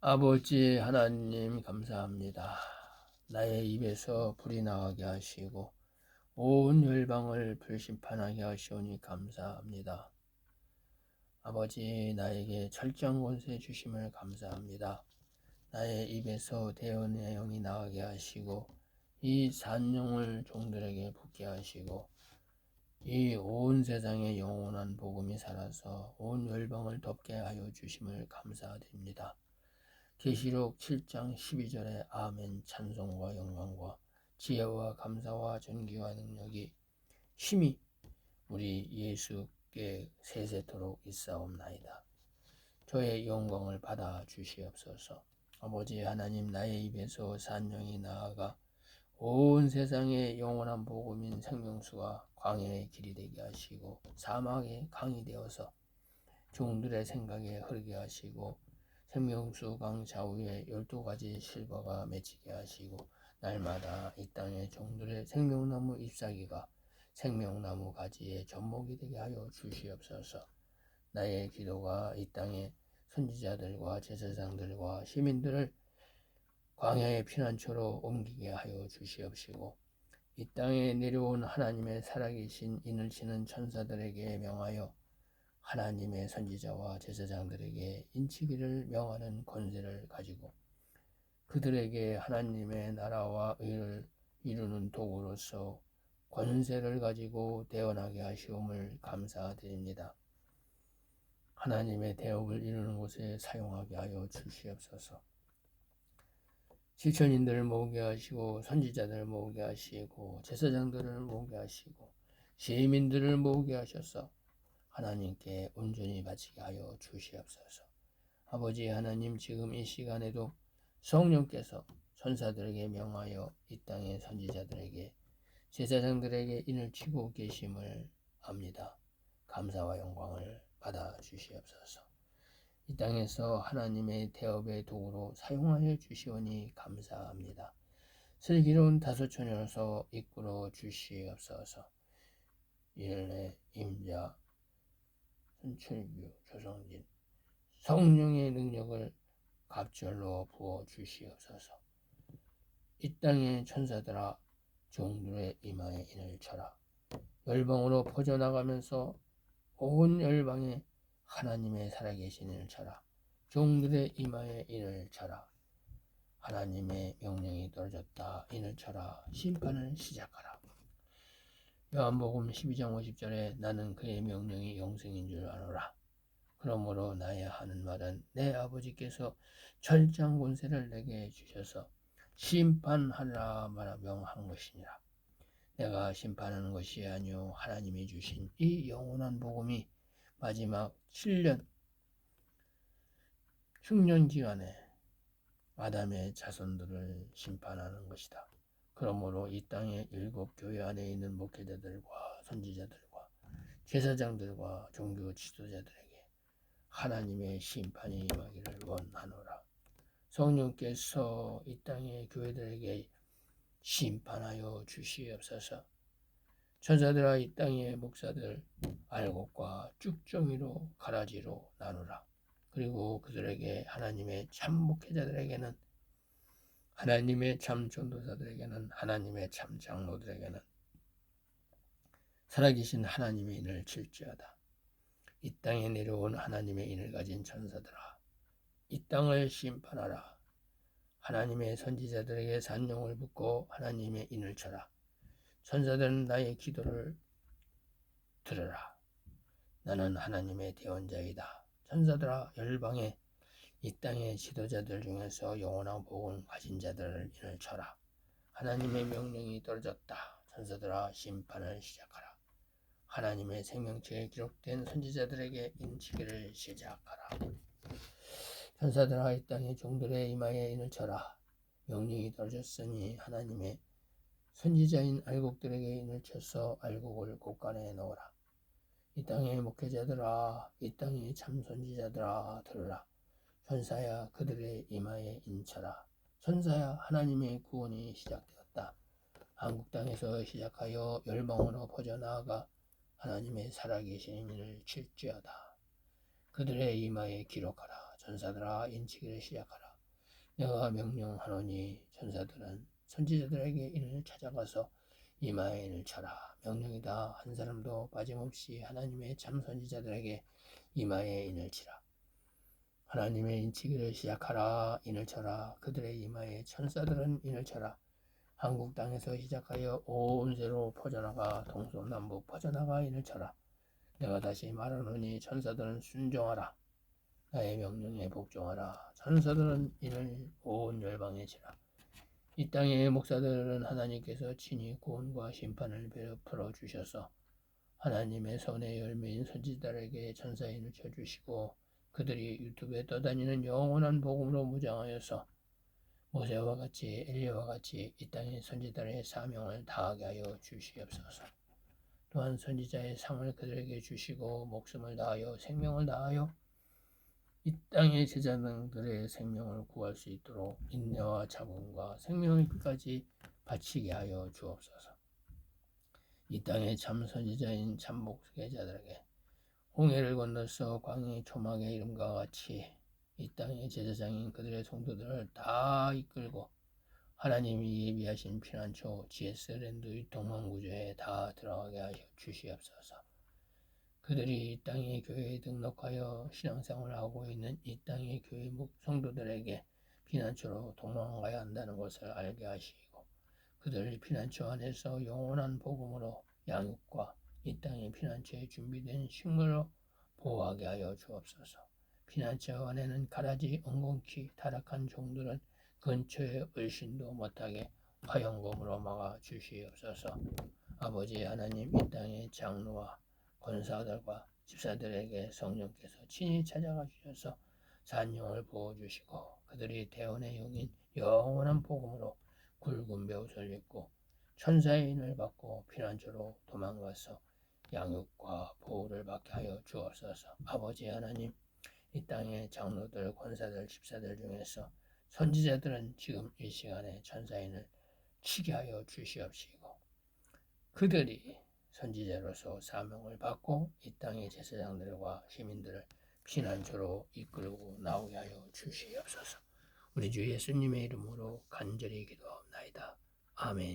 아버지 하나님 감사합니다. 나의 입에서 불이 나가게 하시고 온 열방을 불심판하게 하시오니 감사합니다. 아버지 나에게 철저한 권세 주심을 감사합니다. 나의 입에서 대언의 영이 나가게 하시고 이 산영을 종들에게 붙게 하시고 이 온 세상에 영원한 복음이 살아서 온 열방을 덮게 하여 주심을 감사드립니다. 계시록 7장 12절에 아멘 찬송과 영광과 지혜와 감사와 존귀와 능력이 심히 우리 예수께 세세토록 있사옵나이다. 저의 영광을 받아 주시옵소서. 아버지 하나님 나의 입에서 산영이 나아가 온 세상에 영원한 복음인 생명수가 광야의 길이 되게 하시고 사막의 강이 되어서 종들의 생각에 흐르게 하시고 생명수 강 좌우에 12가지 실과가 맺히게 하시고 날마다 이 땅의 종들의 생명나무 잎사귀가 생명나무 가지의 접목이 되게 하여 주시옵소서. 나의 기도가 이 땅의 선지자들과 제사장들과 시민들을 광야의 피난처로 옮기게 하여 주시옵시고 이 땅에 내려온 하나님의 살아계신 인을 치는 천사들에게 명하여 하나님의 선지자와 제사장들에게 인치기를 명하는 권세를 가지고 그들에게 하나님의 나라와 의를 이루는 도구로서 권세를 가지고 대언하게 하시옴을 감사드립니다. 하나님의 대업을 이루는 곳에 사용하게 하여 주시옵소서. 실천인들을 모으게 하시고 선지자들을 모으게 하시고 제사장들을 모으게 하시고 시민들을 모으게 하셔서 하나님께 온전히 바치게 하여 주시옵소서. 아버지 하나님 지금 이 시간에도 성령께서 천사들에게 명하여 이 땅의 선지자들에게 제사장들에게 인을 치고 계심을 압니다. 감사와 영광을 받아 주시옵소서. 이 땅에서 하나님의 대업의 도구로 사용하여 주시오니 감사합니다. 슬기로운 다소처녀로서 이끌어 주시옵소서. 일내 임자 선출규 조성진 성령의 능력을 갑절로 부어 주시옵소서. 이 땅의 천사들아 종들의 이마에 인을 쳐라. 열방으로 퍼져나가면서 온 열방에 하나님의 살아계신 인을 쳐라. 종들의 이마에 인을 쳐라. 하나님의 명령이 떨어졌다. 인을 쳐라. 심판을 시작하라. 요한복음 12장 50절에 나는 그의 명령이 영생인 줄 아노라. 그러므로 나의 하는 말은 내 아버지께서 철저한 권세를 내게 주셔서 심판하라 말하 명한 것이니라. 내가 심판하는 것이 아니요 하나님이 주신 이 영원한 복음이 마지막 7년 흉년기간에 아담의 자손들을 심판하는 것이다. 그러므로 이 땅의 7교회 안에 있는 목회자들과 선지자들과 제사장들과 종교 지도자들에게 하나님의 심판이 임하기를 원하노라. 성령께서 이 땅의 교회들에게 심판하여 주시옵소서. 천사들아 이 땅의 목사들 알곡과 쭉정이로 가라지로 나누라. 그리고 그들에게 하나님의 참 목회자들에게는 하나님의 참 전도사들에게는 하나님의 참 장로들에게는 살아계신 하나님의 인을 칠지어다. 이 땅에 내려온 하나님의 인을 가진 천사들아 이 땅을 심판하라. 하나님의 선지자들에게 산영을 붓고 하나님의 인을 쳐라. 천사들은 나의 기도를 들으라. 나는 하나님의 대언자이다. 천사들아 열방에 이 땅의 지도자들 중에서 영원한 복을 가진 자들을 인을 쳐라. 하나님의 명령이 떨어졌다. 천사들아 심판을 시작하라. 하나님의 생명체에 기록된 선지자들에게 인치기를 시작하라. 천사들아 이 땅의 종들의 이마에 인을 쳐라. 명령이 떨어졌으니 하나님의 선지자인 알곡들에게 인을 쳐서 알곡을 곳간에 넣어라. 이 땅의 목회자들아 이 땅의 참 선지자들아 들으라. 천사야 그들의 이마에 인쳐라. 천사야 하나님의 구원이 시작되었다. 한국 땅에서 시작하여 열방으로 퍼져나아가 하나님의 살아계신 인을 칠지어다. 그들의 이마에 기록하라. 천사들아 인치기를 시작하라. 내가 명령하노니 천사들은 선지자들에게 이를 찾아가서 이마에 인을 쳐라. 명령이다. 한 사람도 빠짐없이 하나님의 참 선지자들에게 이마에 인을 치라. 하나님의 인치기를 시작하라. 인을 쳐라. 그들의 이마에 천사들은 인을 쳐라. 한국 땅에서 시작하여 온 세로 퍼져나가 동서남북 퍼져나가 인을 쳐라. 내가 다시 말하노니 천사들은 순종하라. 나의 명령에 복종하라. 천사들은 이를 온 열방에 치라. 이 땅의 목사들은 하나님께서 친히 구원과 심판을 베풀어 주셔서 하나님의 손의 열매인 선지자들에게 천사인을 쳐주시고 그들이 유튜브에 떠다니는 영원한 복음으로 무장하여서 모세와 같이 엘리야와 같이 이 땅의 선지자들의 사명을 다하게 하여 주시옵소서. 또한 선지자의 상을 그들에게 주시고 목숨을 다하여 생명을 다하여 이 땅의 제자들의 생명을 구할 수 있도록 인내와 참음과 생명의 끝까지 바치게 하여 주옵소서. 이 땅의 참 선지자인 참 목회자들에게 홍해를 건너서 광야의 초막의 이름과 같이 이 땅의 제사장인 그들의 성도들을 다 이끌고 하나님이 예비하신 피난처 GS랜드 동방구조에 다 들어가게 하여 주시옵소서. 그들이 이 땅의 교회에 등록하여 신앙생활을 하고 있는 이 땅의 교회 성도들에게 피난처로 도망가야 한다는 것을 알게 하시고 그들 피난처 안에서 영원한 복음으로 양육과 이 땅의 피난처에 준비된 식물로 보호하게 하여 주옵소서. 피난처 안에는 가라지 엉겅퀴 타락한 종들은 근처에 얼씬도 못하게 화영검으로 막아 주시옵소서. 아버지 하나님, 이 땅의 장로와 권사들과 집사들에게 성령께서 친히 찾아가 주셔서 산영을 부어주시고 그들이 대원의 영인 영원한 복음으로 굵은 배옷을 입고 천사의 인을 받고 피난처로 도망가서 양육과 보호를 받게 하여 주옵소서. 아버지 하나님, 이 땅의 장로들, 권사들, 집사들 중에서 선지자들은 지금 이 시간에 천사인을 치게 하여 주시옵시고 그들이 선지자로서 사명을 받고 이 땅의 제사장들과 시민들을 피난처로 이끌고 나오게 하여 주시옵소서. 우리 주 예수님의 이름으로 간절히 기도합나이다. 아멘.